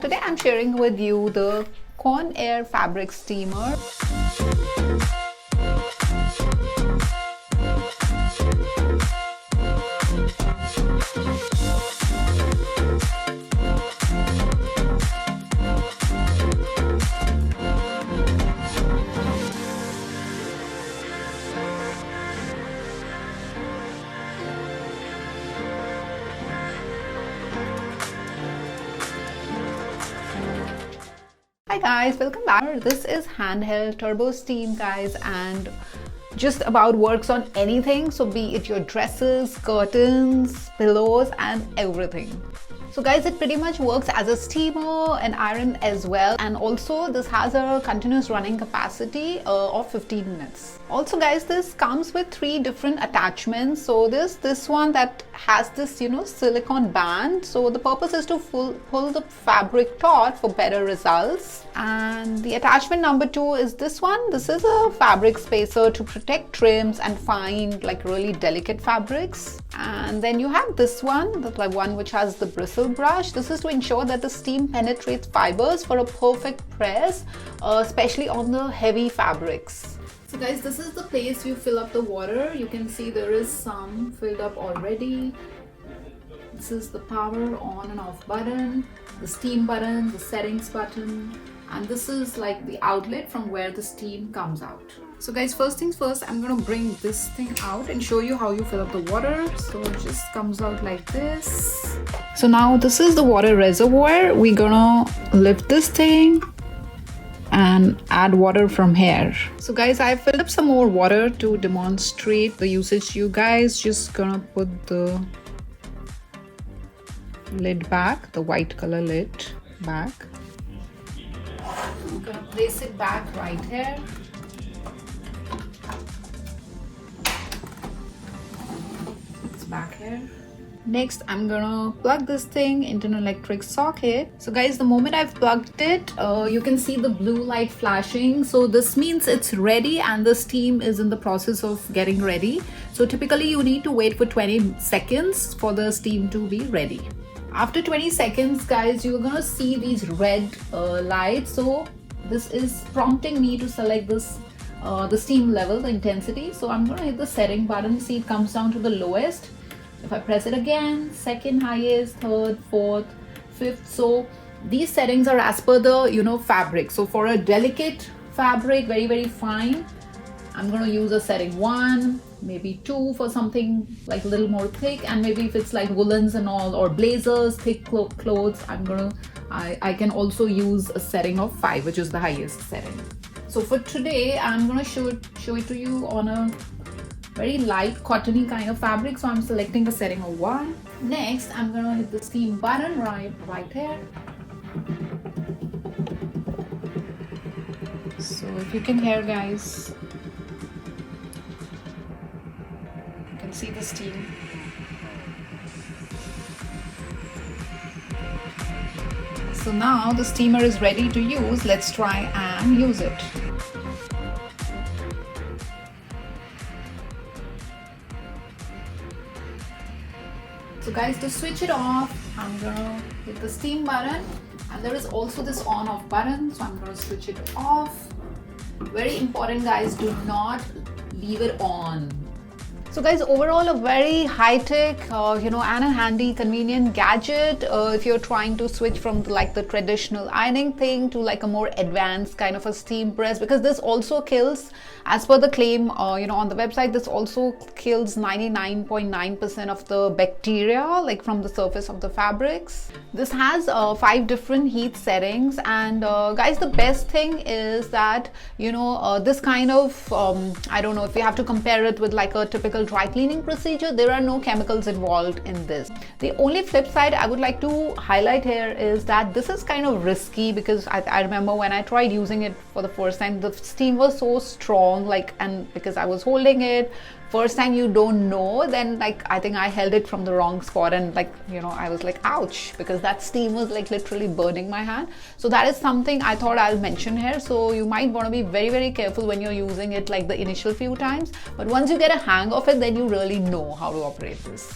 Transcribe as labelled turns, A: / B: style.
A: Today I'm sharing with you the Conair Fabric Steamer. Hi guys, welcome back. This is handheld turbo steam, guys, and just about works on anything. So be it your dresses, curtains, pillows and everything. So guys, it pretty much works as a steamer and iron as well, and also this has a continuous running capacity of 15 minutes. Also guys, this comes with 3 different attachments. So this one that has this silicone band, so the purpose is to pull the fabric taut for better results. And the attachment number 2 is this one. This is a fabric spacer to protect trims and find like really delicate fabrics. And then you have this one, the one which has the bristle brush. This is to ensure that the steam penetrates fibers for a perfect press, especially on the heavy fabrics. So guys, this is the place you fill up the water. You can see there is some filled up already. This is the power on and off button, the steam button, the settings button, and this is like the outlet from where the steam comes out. So guys, first things first, I'm gonna bring this thing out and show you how you fill up the water. So it just comes out like this. So now this is the water reservoir. We're gonna lift this thing and add water from here. So guys, I filled up some more water to demonstrate the usage. You guys just gonna put the lid back, the white color lid back. I'm gonna place it back right here. It's back here. Next, I'm gonna plug this thing into an electric socket. So guys, the moment I've plugged it, you can see the blue light flashing. So this means it's ready and the steam is in the process of getting ready. So typically you need to wait for 20 seconds for the steam to be ready. After 20 seconds, guys, you're gonna see these red lights. So this is prompting me to select this the steam level, the intensity. So I'm gonna hit the setting button. See, it comes down to the lowest. If I press it again, second highest, third, fourth, fifth. So these settings are as per the fabric. So for a delicate fabric, very, very fine, I'm going to use a setting 1, maybe 2 for something like a little more thick, and maybe if it's like woolens and all, or blazers, thick clothes, I can also use a setting of 5, which is the highest setting. So for today, I'm going to show it to you on a very light cottony kind of fabric. So I'm selecting a setting of 1. Next, I'm going to hit the steam button right here. So if you can hear, guys, you can see the steam. So now the steamer is ready to use. Let's try and use it. So guys, to switch it off, I'm gonna hit the steam button, and there is also this on off button. So I'm gonna switch it off. Very important, guys, do not leave it on. So guys, overall a very high-tech, and a handy, convenient gadget if you're trying to switch from the traditional ironing thing to like a more advanced kind of a steam press, because this also kills, as per the claim on the website, this also kills 99.9% of the bacteria like from the surface of the fabrics. This has 5 different heat settings, and guys, the best thing is that this kind of I don't know if you have to compare it with like a typical dry cleaning procedure, there are no chemicals involved in this. The only flip side I would like to highlight here is that this is kind of risky, because I remember when I tried using it for the first time, the steam was so strong, and because I was holding it first time, you don't know, then I think I held it from the wrong spot, and I was like, ouch, because that steam was literally burning my hand. So that is something I thought I'll mention here. So you might want to be very, very careful when you're using it the initial few times, but once you get a hang of it, then you really know how to operate this.